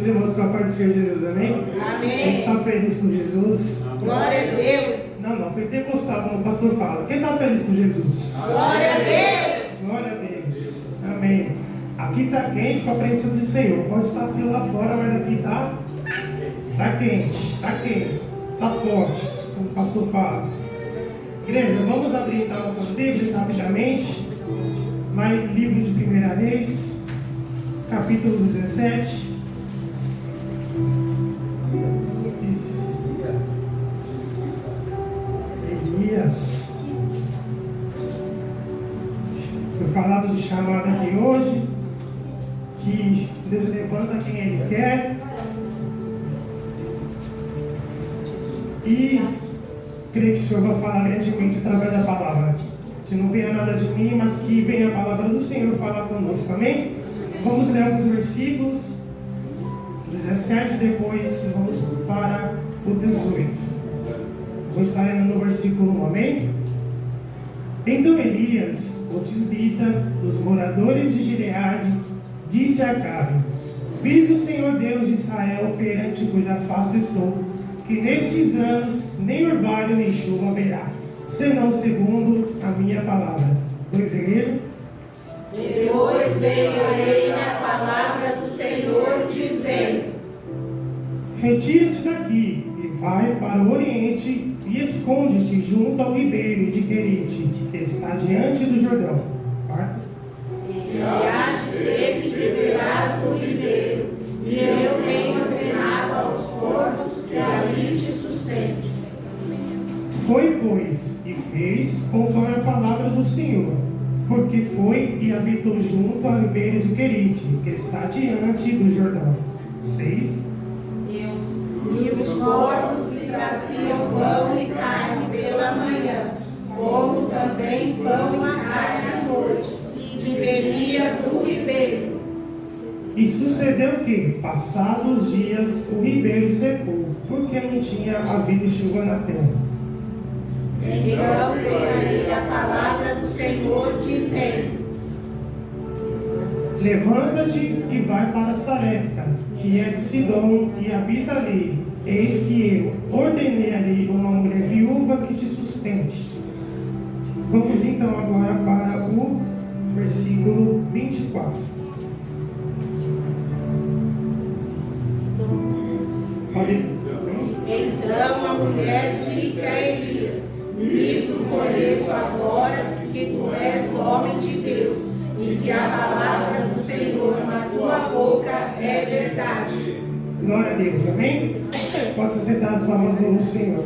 irmãos com a paz do Senhor Jesus, amém? Amém. Quem está feliz com Jesus? Glória a Deus. Não, pentecostal, como o pastor fala. Quem está feliz com Jesus? Glória a Deus. Glória a Deus. Amém. Aqui está quente com a presença do Senhor. Pode estar frio lá fora, mas aqui está quente, está forte, como o pastor fala. Igreja, vamos abrir então nossas Bíblias rapidamente. Lá em livro de 1 Reis, capítulo 17. Elias. Foi falado de chamado aqui hoje, que Deus levanta quem Ele quer. E creio que o Senhor vai falar grandemente através da palavra. Que não venha nada de mim, mas que venha a palavra do Senhor falar conosco, amém? Vamos ler alguns versículos 17, depois vamos para o 18. Vou estar lendo no versículo 1, amém? Então Elias, o tisbita, dos moradores de Gileade, disse a Acabe: vive o Senhor Deus de Israel, perante cuja face estou, que nestes anos nem orvalho nem chuva haverá, senão segundo a minha palavra. Pois igreja? Depois veio a ele a palavra do Senhor, dizendo: retira-te daqui e vai para o oriente e esconde-te junto ao ribeiro de Querite, que está diante do Jordão. Quarto. e há de ser que beberás do ribeiro, e eu tenho ordenado aos corvos que ali te sustente. Foi, pois, e fez conforme a palavra do Senhor, porque foi e habitou junto ao ribeiro de Querite, que está diante do Jordão. 6. E os corvos lhe traziam pão e carne pela manhã, como também pão e carne à noite, e bebia do ribeiro. E sucedeu que, passados os dias, o ribeiro secou, porque não tinha havido chuva na terra. Então veio a ele a palavra do Senhor, dizendo: levanta-te e vai para Sarepta, que é de Sidom, e habita ali. Eis que eu ordenei ali uma mulher viúva que te sustente. Vamos então agora para o versículo 24. Então a mulher disse a Elias: isto conheço agora que tu és homem de Deus, e que a palavra do Senhor na tua boca é verdade. Glória a Deus, amém? Pode se sentar as palavras do Senhor.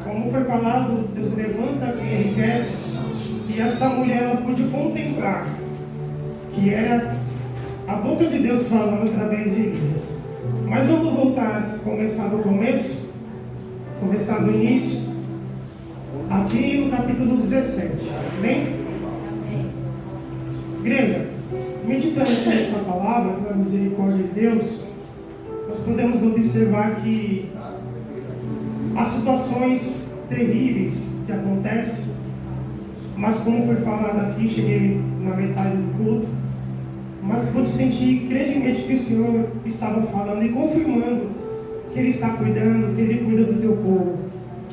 Como foi falado, Deus levanta quem Ele quer, e esta mulher ela pôde contemplar que era a boca de Deus falando através de Elias. Mas vamos voltar, começar do começo, começar do início, aqui no capítulo 17, amém? Igreja, meditando nesta palavra, pela misericórdia de Deus, nós podemos observar que há situações terríveis que acontecem, mas como foi falado aqui, cheguei na metade do culto, mas pude sentir grandemente que o Senhor estava falando e confirmando que Ele está cuidando, que Ele cuida do teu povo,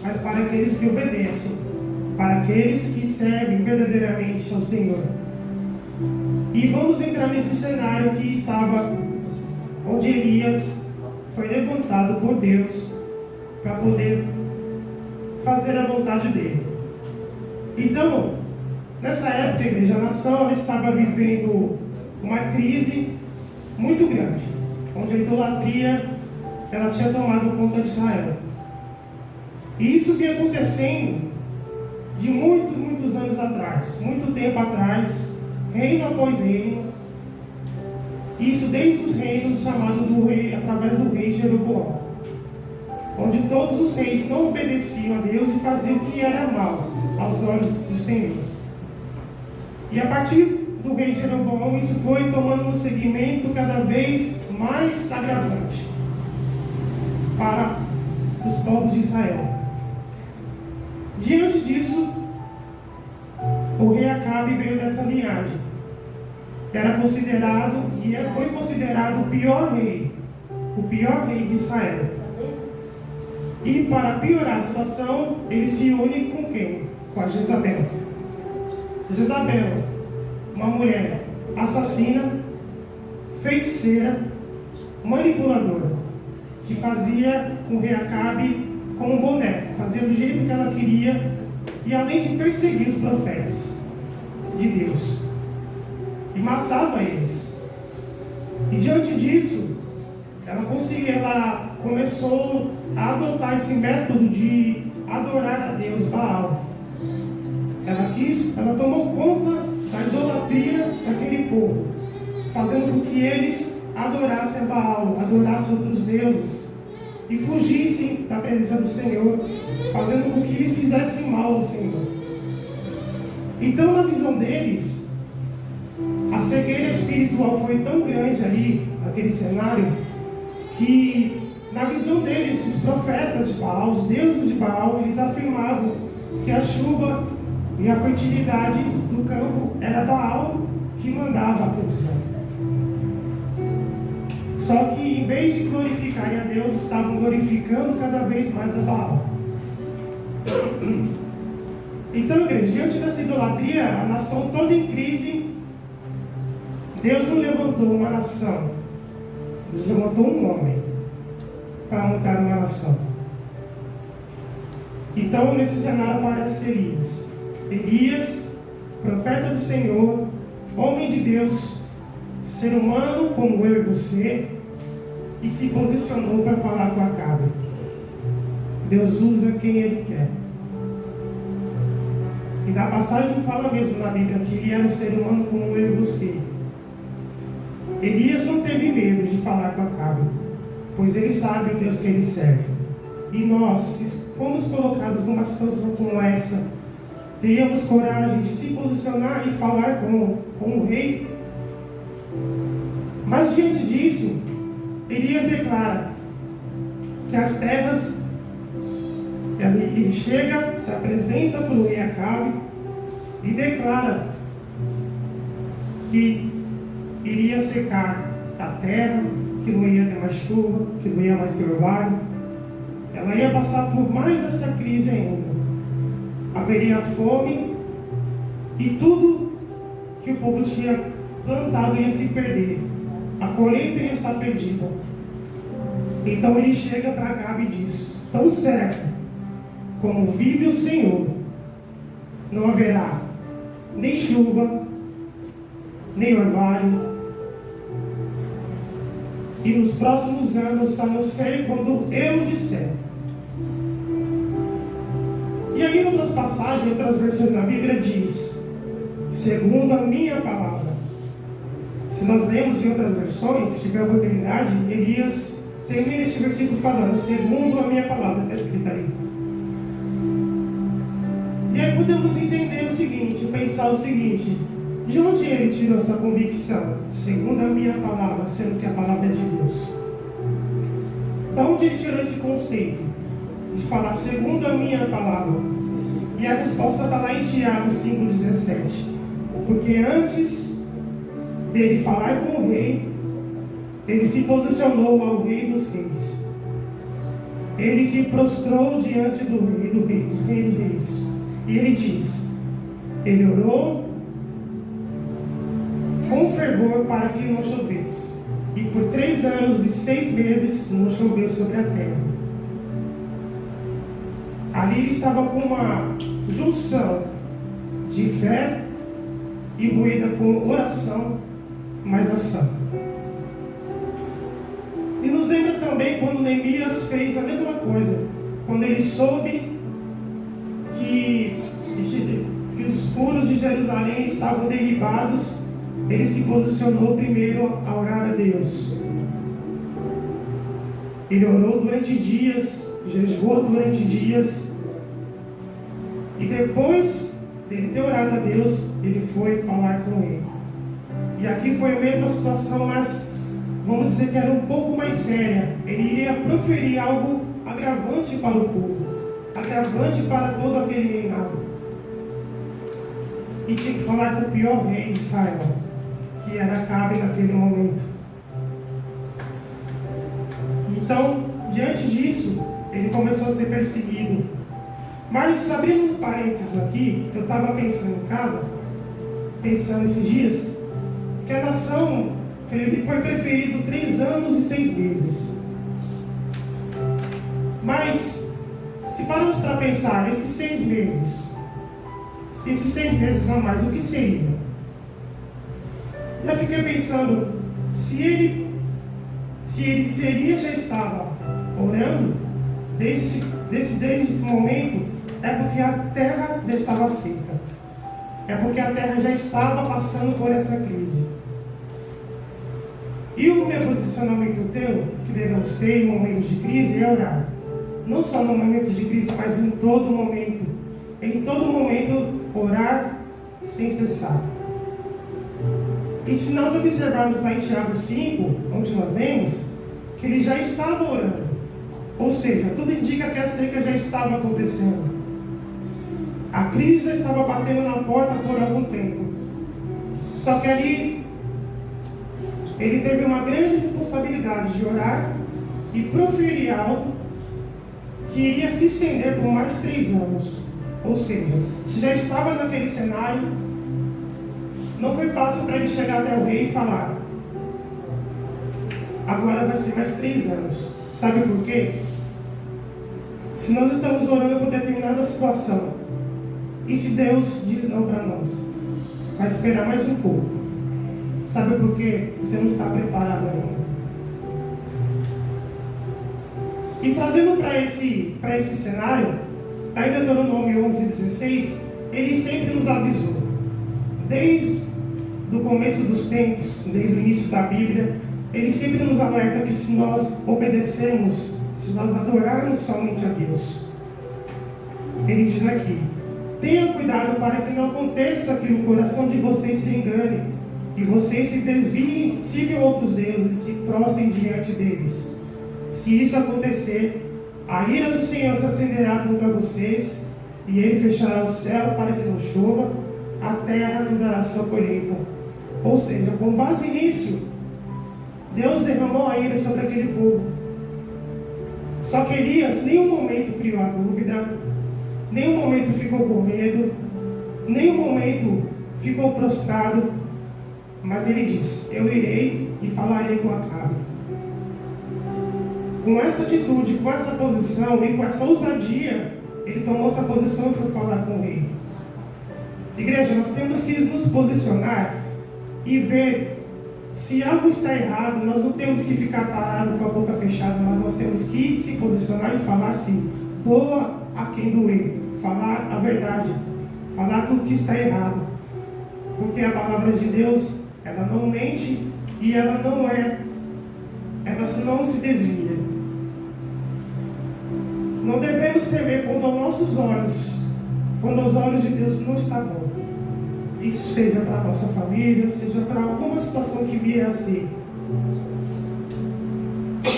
mas para aqueles que obedecem, para aqueles que servem verdadeiramente ao Senhor. E vamos entrar nesse cenário que estava, onde Elias foi levantado por Deus para poder fazer a vontade dele. Então, nessa época, a igreja, a nação ela estava vivendo uma crise muito grande, onde a idolatria ela tinha tomado conta de Israel. E isso vinha acontecendo de muitos anos atrás, muito tempo atrás, reino após reino. Isso desde os reinos chamados do rei, através do rei Jeroboão, onde todos os reis não obedeciam a Deus e faziam o que era mal aos olhos do Senhor. E a partir do rei Jeroboão, isso foi tomando um segmento cada vez mais agravante para os povos de Israel. Diante disso, o rei Acabe veio dessa linhagem, foi considerado o pior rei de Israel. E para piorar a situação, ele se une com quem? Com a Jezabel. Jezabel, uma mulher assassina, feiticeira, manipuladora, que fazia com o rei Acabe como um boneco, fazia do jeito que ela queria, e além de perseguir os profetas de Deus, e matava eles. E diante disso, ela começou a adotar esse método de adorar a Deus, Baal. Ela tomou conta da idolatria daquele povo, fazendo com que eles adorassem a Baal, adorassem outros deuses, e fugissem da presença do Senhor, fazendo com que eles fizessem mal ao Senhor. Então, na visão deles, a cegueira espiritual foi tão grande ali, naquele cenário, que na visão deles, os profetas de Baal, os deuses de Baal, eles afirmavam que a chuva e a fertilidade do campo era Baal que mandava a porção. Só que em vez de glorificarem a Deus, estavam glorificando cada vez mais a Baal. Então, igreja, diante dessa idolatria, a nação toda em crise, Deus não levantou uma nação, Deus levantou um homem para montar uma nação. Então, nesse cenário aparece Elias, profeta do Senhor, homem de Deus, ser humano como eu e você, e se posicionou para falar com Acabe. Deus usa quem Ele quer. E na passagem fala mesmo na Bíblia que ele era um ser humano como eu e você. Elias não teve medo de falar com Acabe, pois ele sabe o Deus que ele serve. E nós, se fomos colocados numa situação como essa, teríamos coragem de se posicionar e falar com o rei. Mas diante disso, Elias declara que as terras, ele chega, se apresenta para o rei Acabe e declara que iria secar a terra, que não ia ter mais chuva, que não ia mais ter orvalho. Ela ia passar por mais essa crise ainda. Haveria fome e tudo que o povo tinha plantado ia se perder. A colheita ia estar perdida. Então ele chega para Acabe e diz: tão certo como vive o Senhor, não haverá nem chuva, nem orvalho, e nos próximos anos, a não ser quando eu disser. E aí, em outras passagens, em outras versões da Bíblia diz: segundo a minha palavra. Se nós lemos em outras versões, se tiver oportunidade, Elias termina este versículo falando: segundo a minha palavra, está escrito aí. E aí podemos entender o seguinte, pensar o seguinte: de onde ele tirou essa convicção? Segundo a minha palavra, sendo que a palavra é de Deus. Da onde ele tirou esse conceito de falar segundo a minha palavra? E a resposta está lá em Tiago 5,17. Porque antes dele falar com o rei, ele se posicionou ao rei dos reis. Ele se prostrou diante dos reis dos reis. E ele diz, ele orou com fervor para que não chovesse. E por 3 anos e 6 meses não choveu sobre a terra. Ali ele estava com uma junção de fé imbuída com oração, mais ação. E nos lembra também quando Neemias fez a mesma coisa. Quando ele soube que os muros de Jerusalém estavam derribados, ele se posicionou primeiro a orar a Deus. Ele orou durante dias, jejuou durante dias, e depois dele ter orado a Deus, ele foi falar com ele. E aqui foi a mesma situação, mas vamos dizer que era um pouco mais séria. Ele iria proferir algo agravante para o povo, agravante para todo aquele reinado. E tinha que falar com o pior rei de Israel, que era Acabe naquele momento. Então, diante disso, ele começou a ser perseguido. Mas, abrindo um parênteses aqui, eu estava pensando em casa, pensando esses dias, que a nação foi preferido 3 anos e 6 meses. Mas, se paramos para pensar, esses 6 meses a mais, o que seria? Já fiquei pensando, se Elias já estava orando, desde esse momento, é porque a terra já estava seca. É porque a terra já estava passando por essa crise. E o meu posicionamento teu, que devemos ter em momentos de crise, é orar. Não só no momento de crise, mas em todo momento. Em todo momento, orar sem cessar. E se nós observarmos lá em Tiago 5, onde nós lemos, que ele já estava orando. Ou seja, tudo indica que a seca já estava acontecendo. A crise já estava batendo na porta por algum tempo. Só que ali, ele teve uma grande responsabilidade de orar e proferir algo que iria se estender por mais 3 anos. Ou seja, se já estava naquele cenário, não foi fácil para ele chegar até o rei e falar: agora vai ser mais 3 anos. Sabe por quê? Se nós estamos orando por determinada situação, e se Deus diz não para nós, vai esperar mais um pouco. Sabe por quê? Você não está preparado ainda. E trazendo para esse cenário, lá em Deuteronômio 11:16, ele sempre nos avisou. Desde o começo dos tempos, desde o início da Bíblia, ele sempre nos alerta que se nós obedecermos, se nós adorarmos somente a Deus, ele diz aqui: tenha cuidado para que não aconteça que o coração de vocês se engane e vocês se desviem, sigam outros deuses e se prostrem diante deles. Se isso acontecer, a ira do Senhor se acenderá contra vocês e ele fechará o céu para que não chova, a terra não dará sua colheita. Ou seja, com base nisso, Deus derramou a ira sobre aquele povo. Só que Elias nenhum momento criou a dúvida, nenhum momento ficou com medo, nenhum momento ficou prostrado, mas ele disse: eu irei e falarei com Acabe. Com essa atitude, com essa posição e com essa ousadia, ele tomou essa posição e foi falar com o rei. Igreja, nós temos que nos posicionar e ver se algo está errado. Nós não temos que ficar parado com a boca fechada, mas nós temos que se posicionar e falar assim: doa a quem doer, falar a verdade, falar tudo que está errado, porque a palavra de Deus, ela não mente e ela não se desvia. Não devemos temer quando aos olhos de Deus não está bom. Isso seja para a nossa família, seja para alguma situação que vier a ser.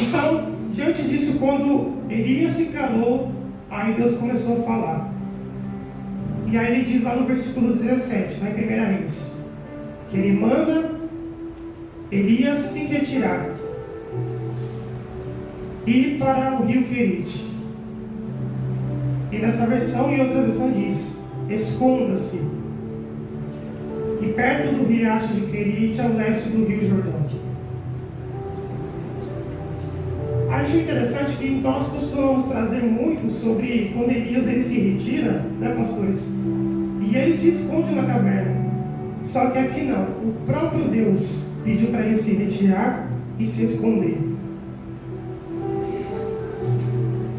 Então, diante disso, quando Elias se calou, aí Deus começou a falar. E aí ele diz lá no versículo 17, na primeira Reis, que ele manda Elias se retirar, ir para o rio Querite. E nessa versão e em outras versões diz: esconda-se. E perto do riacho de Querite, ao leste do rio Jordão. Acho interessante que nós costumamos trazer muito sobre quando Elias ele se retira, né, pastores? E ele se esconde na caverna. Só que aqui não. O próprio Deus pediu para ele se retirar e se esconder.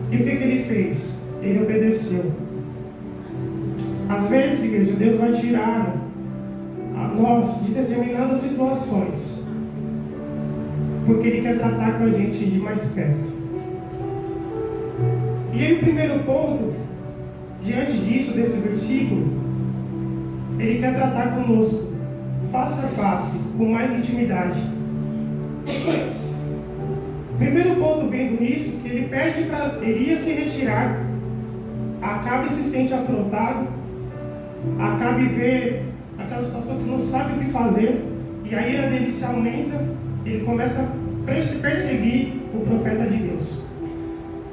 E o que ele fez? Ele obedeceu. Às vezes, igreja, Deus vai tirar a nós de determinadas situações, porque Ele quer tratar com a gente de mais perto. E aí o primeiro ponto, diante disso, desse versículo, Ele quer tratar conosco, face a face, com mais intimidade. Primeiro ponto vendo nisso, que Ele pede para Elias se retirar. Acabe se sente afrontado, Acabe vê aquela situação que não sabe o que fazer, e e a ira dele se aumenta, ele começa a perseguir o profeta de Deus.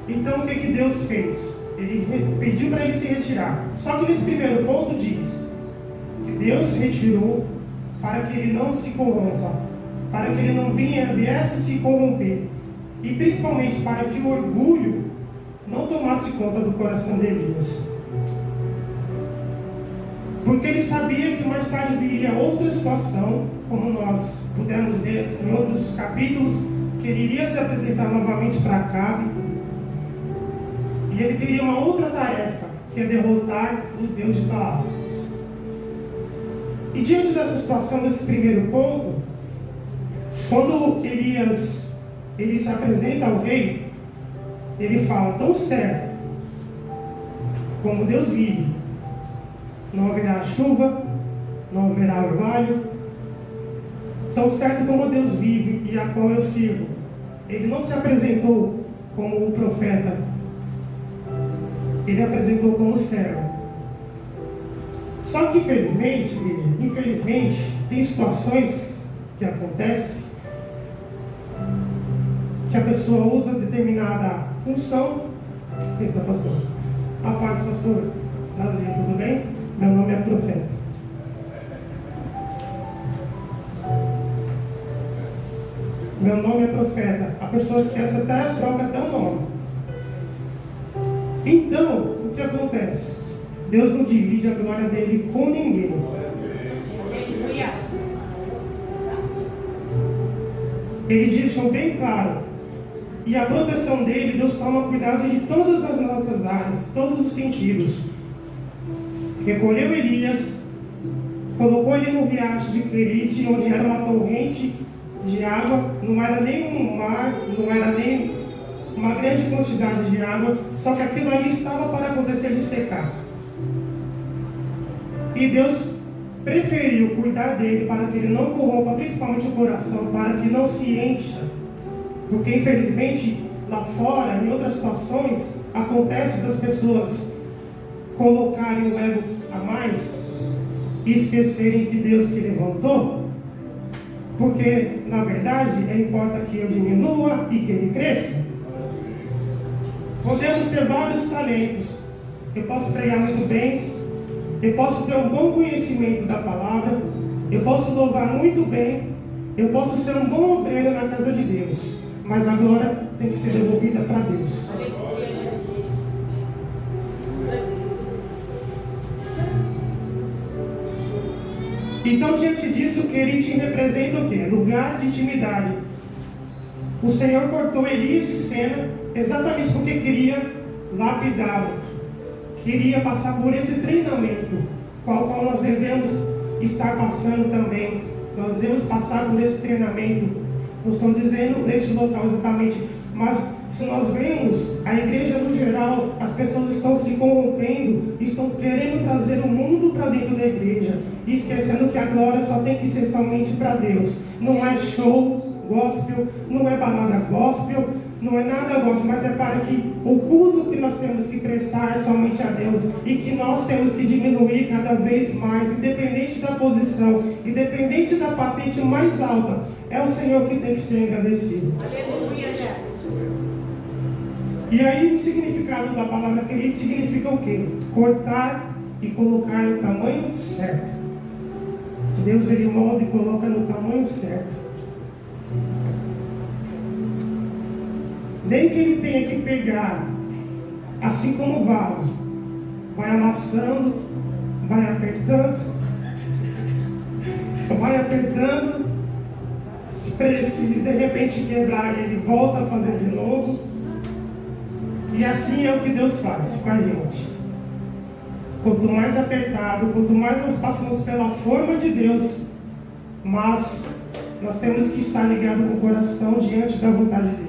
Então o que Deus fez? Ele pediu para ele se retirar. Só que nesse primeiro ponto diz que Deus se retirou para que ele não se corrompa, para que ele não viesse se corromper, e principalmente para que o orgulho não tomasse conta do coração de Elias. Porque ele sabia que mais tarde viria outra situação, como nós pudemos ler em outros capítulos, que ele iria se apresentar novamente para Acabe, e ele teria uma outra tarefa, que é derrotar o Deus de Baal. E diante dessa situação, desse primeiro ponto, quando Elias ele se apresenta ao rei, ele fala: tão certo como Deus vive, não haverá chuva, não haverá orvalho. Tão certo como Deus vive e a qual eu sirvo. Ele não se apresentou como o profeta, ele apresentou como servo. Só que infelizmente, tem situações que acontecem que a pessoa usa determinada função. Licença, pastor. A paz, pastor. Prazer, tudo bem? Meu nome é Profeta. Meu nome é Profeta. A pessoa esquece até, troca até o nome. Então, o que acontece? Deus não divide a glória dele com ninguém. Ele deixou bem claro. E a proteção dele, Deus toma cuidado de todas as nossas áreas, todos os sentidos. Recolheu Elias, colocou ele no riacho de Querite, onde era uma torrente de água, não era nem um mar, não era nem uma grande quantidade de água, só que aquilo ali estava para acontecer de secar. E Deus preferiu cuidar dele para que ele não corrompa, principalmente o coração, para que não se encha. Porque infelizmente lá fora, em outras situações, acontece das pessoas colocarem o ego a mais e esquecerem que Deus que levantou. Porque na verdade importa que eu diminua e que ele cresça. Podemos ter vários talentos. Eu posso pregar muito bem, eu posso ter um bom conhecimento da palavra, eu posso louvar muito bem, eu posso ser um bom obreiro na casa de Deus, mas a glória tem que ser devolvida para Deus. Então, diante disso, o Querite representa o quê? Lugar de intimidade. O Senhor cortou Elias de cena exatamente porque queria lapidá-lo, queria passar por esse treinamento, qual nós devemos estar passando também. Nós devemos passar por esse treinamento. Não estou dizendo neste local exatamente, mas se nós vemos a igreja no geral, as pessoas estão se corrompendo, estão querendo trazer o mundo para dentro da igreja, esquecendo que a glória só tem que ser somente para Deus. Não é show gospel, não é balada gospel, não é nada gospel, mas é para que o culto que nós temos que prestar é somente a Deus, e que nós temos que diminuir cada vez mais, independente da posição, independente da patente mais alta, é o Senhor que tem que ser agradecido. Aleluia, Jesus. E aí o significado da palavra querido significa o quê? Cortar e colocar no tamanho certo. Deus ele molda e coloca no tamanho certo. Nem que ele tenha que pegar, assim como o vaso, vai amassando, vai apertando, se precisa de repente quebrar, ele volta a fazer de novo. E assim é o que Deus faz com a gente. Quanto mais apertado, quanto mais nós passamos pela forma de Deus, mas nós temos que estar ligados com o coração diante da vontade dele.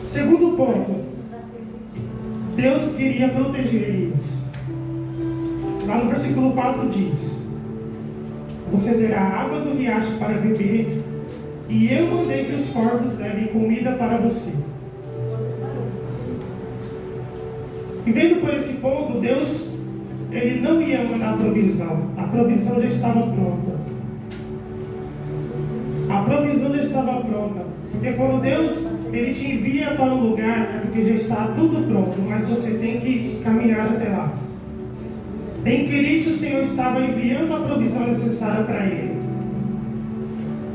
Segundo ponto, Deus queria proteger Elias. Lá no versículo 4 diz: você terá água do riacho para beber, e eu mandei que os porcos levem comida para você. E vendo por esse ponto, Deus ele não ia mandar a provisão já estava pronta. provisão já estava pronta. Porque quando Deus ele te envia para um lugar, é porque já está tudo pronto, mas você tem que caminhar até lá. Em Querite, o Senhor estava enviando a provisão necessária para ele.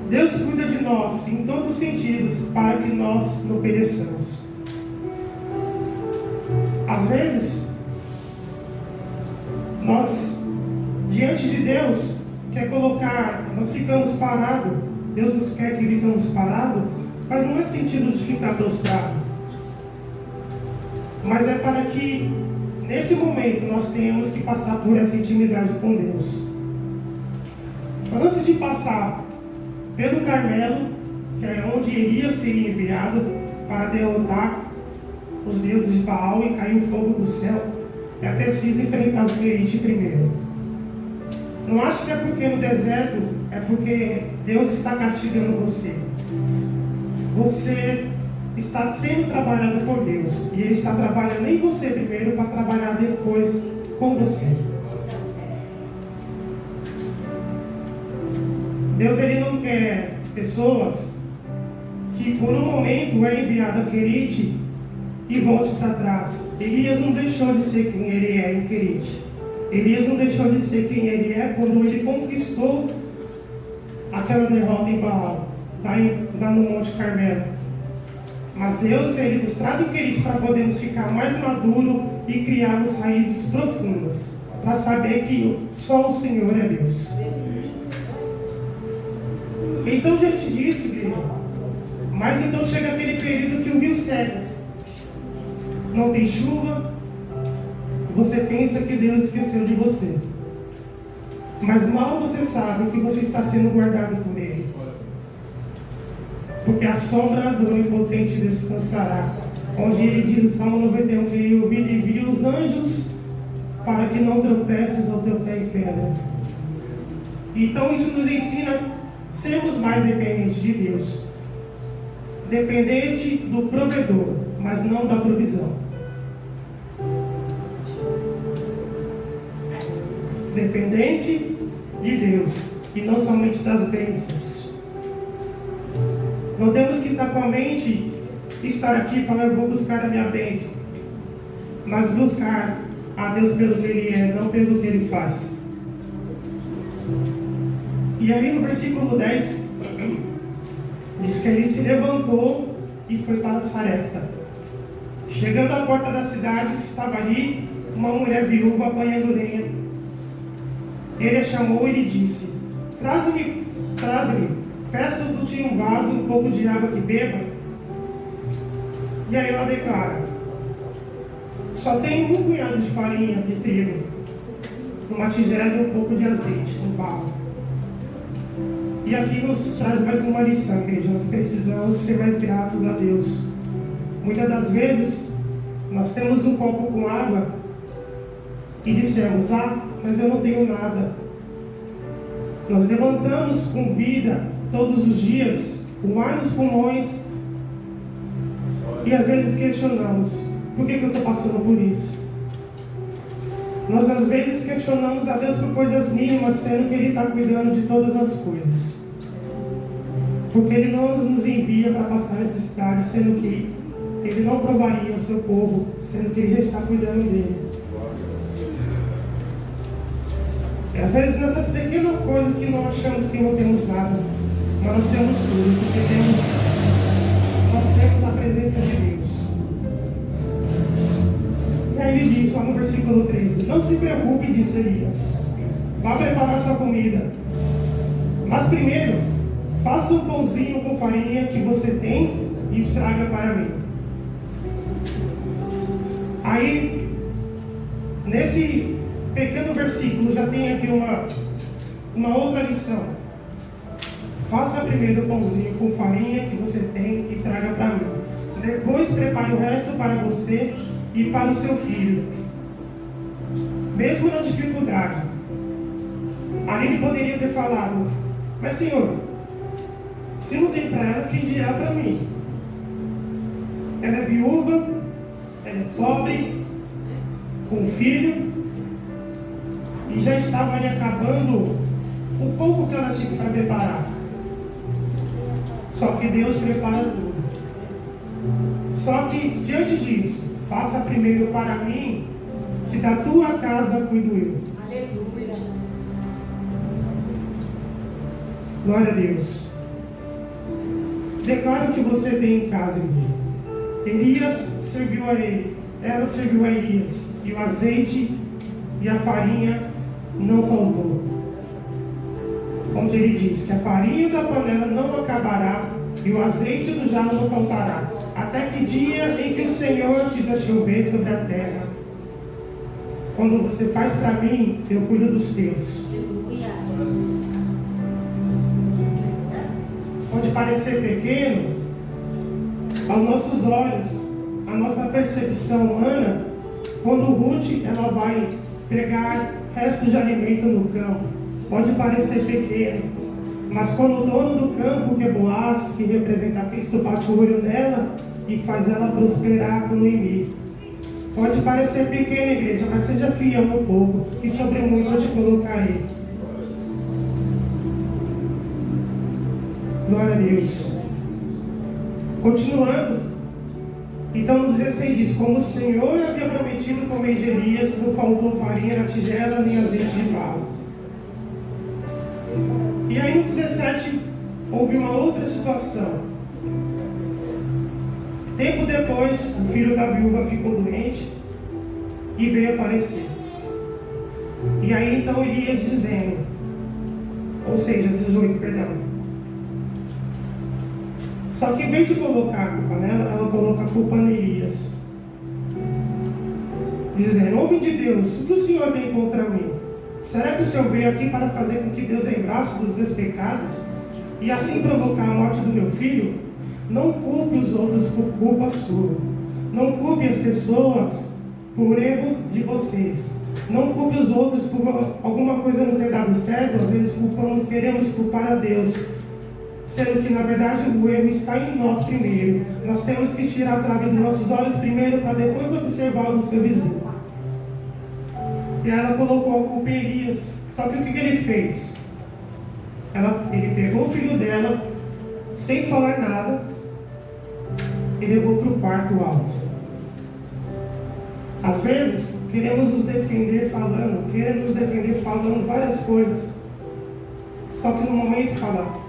Deus cuida de nós em todos os sentidos para que nós não pereçamos. Às vezes, nós, diante de Deus, nós ficamos parados. Deus nos quer que ficamos parados, mas não é sentido de ficar prostrado. Mas é para que, nesse momento, nós tenhamos que passar por essa intimidade com Deus. Antes de passar pelo Carmelo, que é onde Elias seria enviado para derrotar os deuses de Baal e cair o fogo do céu, é preciso enfrentar o Querite primeiro. Não acho que é porque no deserto é porque Deus está castigando você. Você está sendo trabalhado por Deus e Ele está trabalhando em você primeiro para trabalhar depois com você. Deus ele não quer pessoas que por um momento é enviado a Querite e volte para trás. Elias não deixou de ser quem ele é em Querite. Elias não deixou de ser quem ele é quando ele conquistou aquela derrota em Baal, lá no Monte Carmelo. Mas Deus ele nos traz em Querite para podermos ficar mais maduros e criarmos raízes profundas, para saber que só o Senhor é Deus. Então, diante disso, igreja, mas então chega aquele período que o rio seca. Não tem chuva, você pensa que Deus esqueceu de você. Mas mal você sabe que você está sendo guardado por Ele. Porque a sombra do Onipotente descansará. Onde Ele diz no Salmo 91 que Ele envia os anjos para que não tropeces ao teu pé em pedra. Então isso nos ensina a sermos mais dependentes de Deus. Dependente do provedor, mas não da provisão. Dependente de Deus e não somente das bênçãos. Não temos que estar com a mente, estar aqui e falar, eu vou buscar a minha bênção, mas buscar a Deus pelo que Ele é, não pelo que Ele faz. E aí no versículo 10 diz que ele se levantou e foi para Sarepta. Chegando à porta da cidade, estava ali uma mulher viúva apanhando lenha. Ele a chamou e lhe disse, traze-me, peço-te um vaso, um pouco de água que beba. E aí ela declara, só tenho um punhado de farinha de trigo, uma tigela e um pouco de azeite no barro. E aqui nos traz mais uma lição, igreja. Nós precisamos ser mais gratos a Deus. Muitas das vezes, nós temos um copo com água e dissemos, mas eu não tenho nada. Nós levantamos com vida todos os dias, com ar nos pulmões, e às vezes questionamos, por que eu estou passando por isso? Nós às vezes questionamos a Deus por coisas mínimas, sendo que Ele está cuidando de todas as coisas. Porque Ele não nos envia para passar necessidade, sendo que Ele não provaria o seu povo, sendo que Ele já está cuidando dele. E às vezes nessas pequenas coisas que nós achamos que não temos nada, mas nós temos tudo, porque nós temos a presença de Deus. E aí ele diz lá no versículo 13, não se preocupe, disse Elias, vá preparar sua comida, mas primeiro faça um pãozinho com farinha que você tem e traga para mim. Aí nesse pequeno versículo já tem aqui uma outra lição. Faça primeiro o pãozinho com farinha que você tem e traga para mim. Depois prepare o resto para você e para o seu filho. Mesmo na dificuldade, ali ele poderia ter falado, mas Senhor, se não tem para ela, quem dirá para mim? Ela é viúva, ela é pobre, com filho, e já estava ali acabando o pouco que ela tinha para preparar. Só que Deus prepara tudo. Só que, diante disso, faça primeiro para mim, que da tua casa cuido eu. Aleluia. Glória a Deus. Declare o que você tem em casa, igreja. Elias serviu a ele, ela serviu a Elias, e o azeite e a farinha não faltou. Onde ele diz que a farinha da panela não acabará e o azeite do jarro não faltará, até que dia em que o Senhor fizer chover sobre a terra. Quando você faz para mim, eu cuido dos teus. Pode parecer pequeno aos nossos olhos, a nossa percepção humana, quando Ruth ela vai pegar restos de alimento no campo. Pode parecer pequeno, mas quando o dono do campo, que é Boaz, que representa Cristo, bate o olho nela e faz ela prosperar com o inimigo. Pode parecer pequeno, igreja, mas seja fiel no pouco, que sobre muito eu te colocarei. Glória a Deus. Continuando, então no 16 diz: como o Senhor havia prometido por meio de Elias, não faltou farinha na tigela nem azeite de barro. E aí no 17 houve uma outra situação. Tempo depois, o filho da viúva ficou doente e veio a falecer. E aí então Elias dizendo, ou seja, 18, perdão. Só que em vez de colocar a culpa nela, ela coloca a culpa em Elias. Dizendo: homem de Deus, o que o Senhor tem contra mim? Será que o Senhor veio aqui para fazer com que Deus lembrasse dos meus pecados e assim provocar a morte do meu filho? Não culpe os outros por culpa sua. Não culpe as pessoas por erro de vocês. Não culpe os outros por alguma coisa não ter dado certo. Às vezes queremos culpar a Deus, sendo que na verdade o erro está em nós primeiro. Nós temos que tirar a trave dos nossos olhos primeiro para depois observar o do seu vizinho. E ela colocou a culpa em Elias. Só que o que ele fez? Ele pegou o filho dela, sem falar nada, e levou para o quarto alto. Às vezes, queremos nos defender falando várias coisas. Só que no momento falar,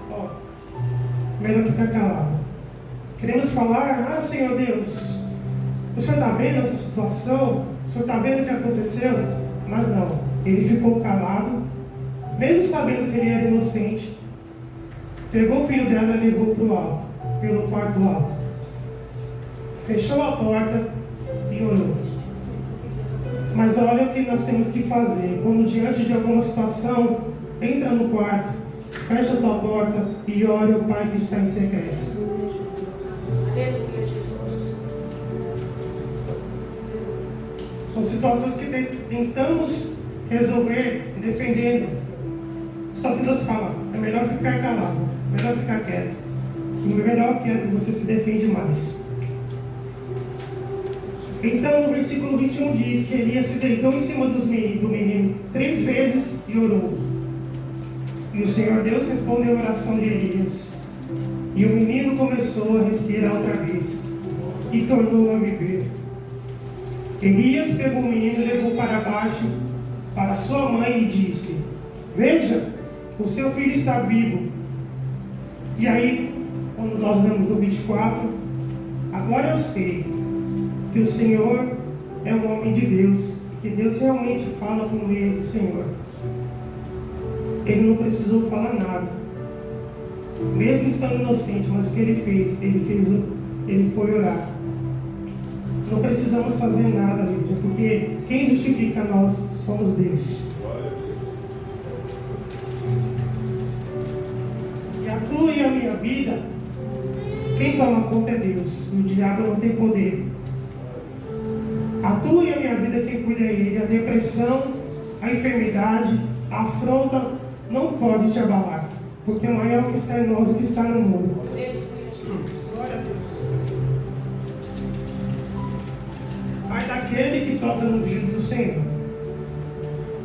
melhor ficar calado. Queremos falar: Senhor Deus, o Senhor está vendo essa situação? O Senhor está vendo o que aconteceu? Mas não, ele ficou calado, mesmo sabendo que ele era inocente. Pegou o filho dela e levou para o alto, pelo quarto alto. Fechou a porta e orou. Mas olha o que nós temos que fazer. Quando diante de alguma situação, entra no quarto, fecha a tua porta e ore ao Pai que está em secreto. Aleluia, Jesus. São situações que tentamos resolver defendendo. Só que Deus fala: é melhor ficar calado, melhor ficar quieto. Que melhor quieto você se defende mais. Então no versículo 21 diz que Elias se deitou em cima do menino 3 vezes e orou. E o Senhor Deus respondeu a oração de Elias. E o menino começou a respirar outra vez e tornou a viver. Elias pegou o menino e levou para baixo para sua mãe e disse: veja, o seu filho está vivo. E aí, quando nós lemos o 24, agora eu sei que o Senhor é um homem de Deus, que Deus realmente fala por meio do Senhor. Ele não precisou falar nada, mesmo estando inocente, mas o que ele fez? Ele foi orar. Não precisamos fazer nada, igreja, porque quem justifica nós somos Deus. E a tua e a minha vida, quem toma conta é Deus. O diabo não tem poder. A tua e a minha vida, quem cuida é Ele. A depressão, a enfermidade, a afronta não pode te abalar, porque maior é o que está em nós do que está no mundo. Glória a Deus. Ai daquele que toca no ungido do Senhor.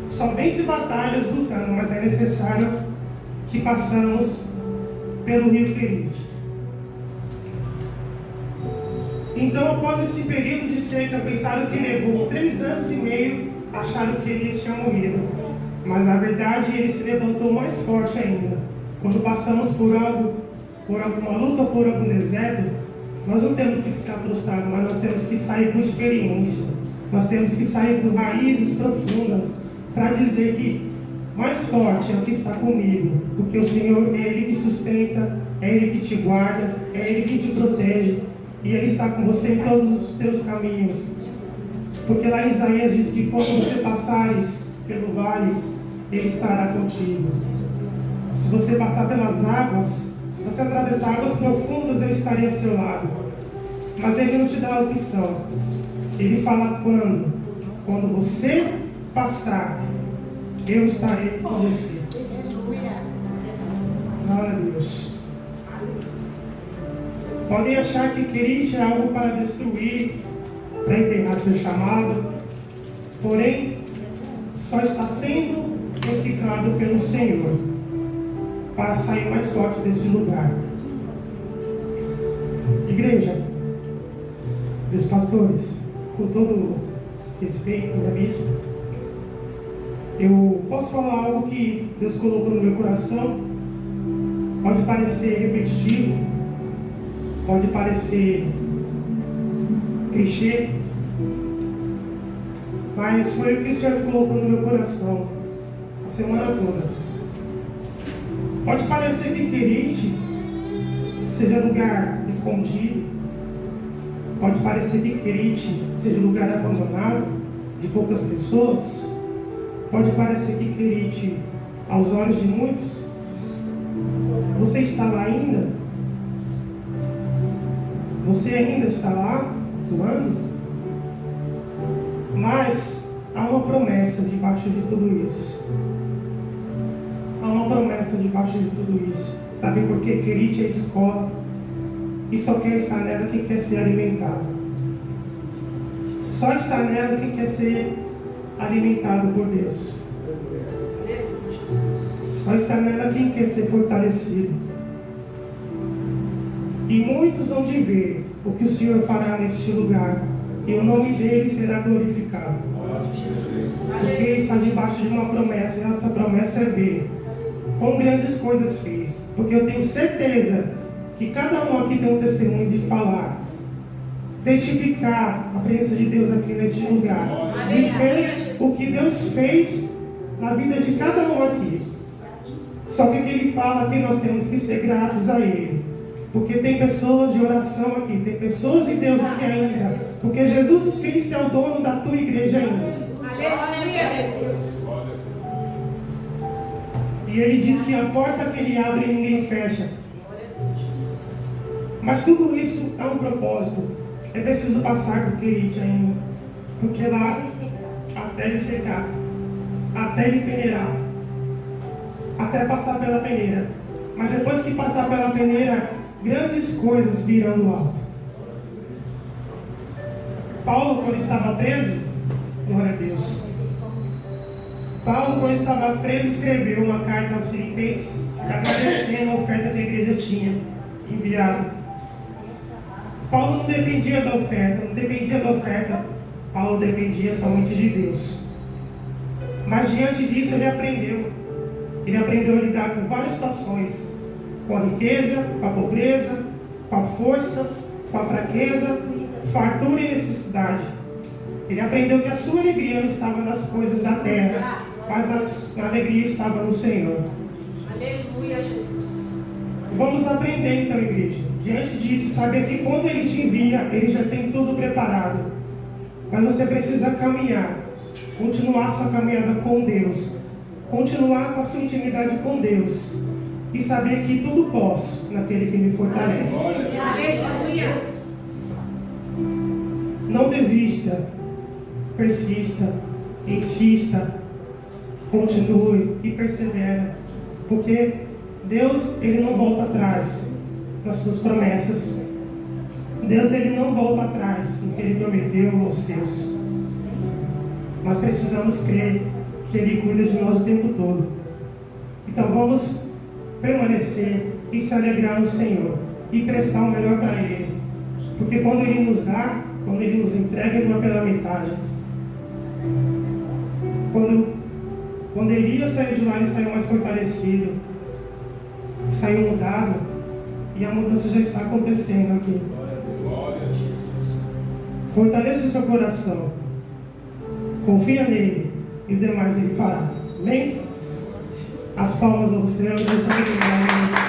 Só vence batalhas lutando, mas é necessário que passamos pelo rio Querite. Então, após esse período de seca, pensaram que levou 3 anos e meio, acharam que Elias tinha morrido. Mas, na verdade, ele se levantou mais forte ainda. Quando passamos por alguma luta, por algum deserto, nós não temos que ficar prostrados, mas nós temos que sair com experiência. Nós temos que sair com raízes profundas para dizer que mais forte é o que está comigo, porque o Senhor é Ele que sustenta, é Ele que te guarda, é Ele que te protege, e Ele está com você em todos os teus caminhos. Porque lá em Isaías diz que quando você passares pelo vale, Ele estará contigo. Se você passar pelas águas, se você atravessar águas profundas, eu estarei ao seu lado. Mas Ele não te dá a opção. Ele fala quando? Quando você passar, eu estarei com você. Glória a Deus. Podem achar que Querite é algo para destruir, para enterrar seu chamado, porém, só está sendo reciclado pelo Senhor para sair mais forte desse lugar. Igreja, meus pastores, com todo respeito, minha bispa, eu posso falar algo que Deus colocou no meu coração. Pode parecer repetitivo, pode parecer clichê, mas foi o que o Senhor colocou no meu coração a semana toda. Pode parecer que Querite seja lugar escondido, pode parecer que Querite seja lugar abandonado, de poucas pessoas, pode parecer que Querite, aos olhos de muitos, você está lá ainda? Você ainda está lá, atuando? Mas há uma promessa debaixo de tudo isso. Há uma promessa debaixo de tudo isso. Sabe por quê? Querite é escola e só quer estar nela quem quer ser alimentado. Só está nela quem quer ser alimentado por Deus. Só está nela quem quer ser fortalecido. E muitos vão de ver o que o Senhor fará neste lugar, e o nome dele será glorificado. Porque está debaixo de uma promessa, e essa promessa é ver quão grandes coisas fez. Porque eu tenho certeza que cada um aqui tem um testemunho de falar, testificar a presença de Deus aqui neste lugar, de ver o que Deus fez na vida de cada um aqui. Só que o que ele fala aqui, nós temos que ser gratos a Ele. Porque tem pessoas de oração aqui, tem pessoas de Deus aqui ainda. Porque Jesus Cristo é o dono da tua igreja ainda. E Ele diz que a porta que Ele abre ninguém fecha. Mas tudo isso é um propósito. É preciso passar por Querite ainda. Porque lá, até ele secar, até ele peneirar, até passar pela peneira. Mas depois que passar pela peneira, grandes coisas virão do alto. Paulo, quando estava preso, glória a Deus, Paulo, quando estava preso, escreveu uma carta aos Filipenses, agradecendo a oferta que a igreja tinha enviado. Paulo não dependia da oferta, Paulo dependia somente de Deus. Mas diante disso ele aprendeu a lidar com várias situações, com a riqueza, com a pobreza, com a força, com a fraqueza, fartura e necessidade. Ele aprendeu que a sua alegria não estava nas coisas da terra, mas na alegria estava no Senhor. Aleluia, Jesus. Vamos aprender então, igreja. Diante disso, saber que quando Ele te envia, Ele já tem tudo preparado. Mas você precisa caminhar, continuar sua caminhada com Deus, continuar com a sua intimidade com Deus e saber que tudo posso naquele que me fortalece. Aleluia. Não desista, persista, insista, continue e persevera, porque Deus, Ele não volta atrás nas suas promessas. Deus, Ele não volta atrás no que Ele prometeu aos seus. Nós precisamos crer que Ele cuida de nós o tempo todo. Então vamos permanecer e se alegrar no Senhor e prestar o melhor para Ele. Porque quando Ele nos dá, quando Ele nos entrega, Ele não é pela metade. Quando Elias saiu de lá, ele saiu mais fortalecido, saiu mudado, e a mudança já está acontecendo aqui. Fortaleça o seu coração, confia nele, e o demais Ele fará. Amém? As palmas do céu, Deus abençoe.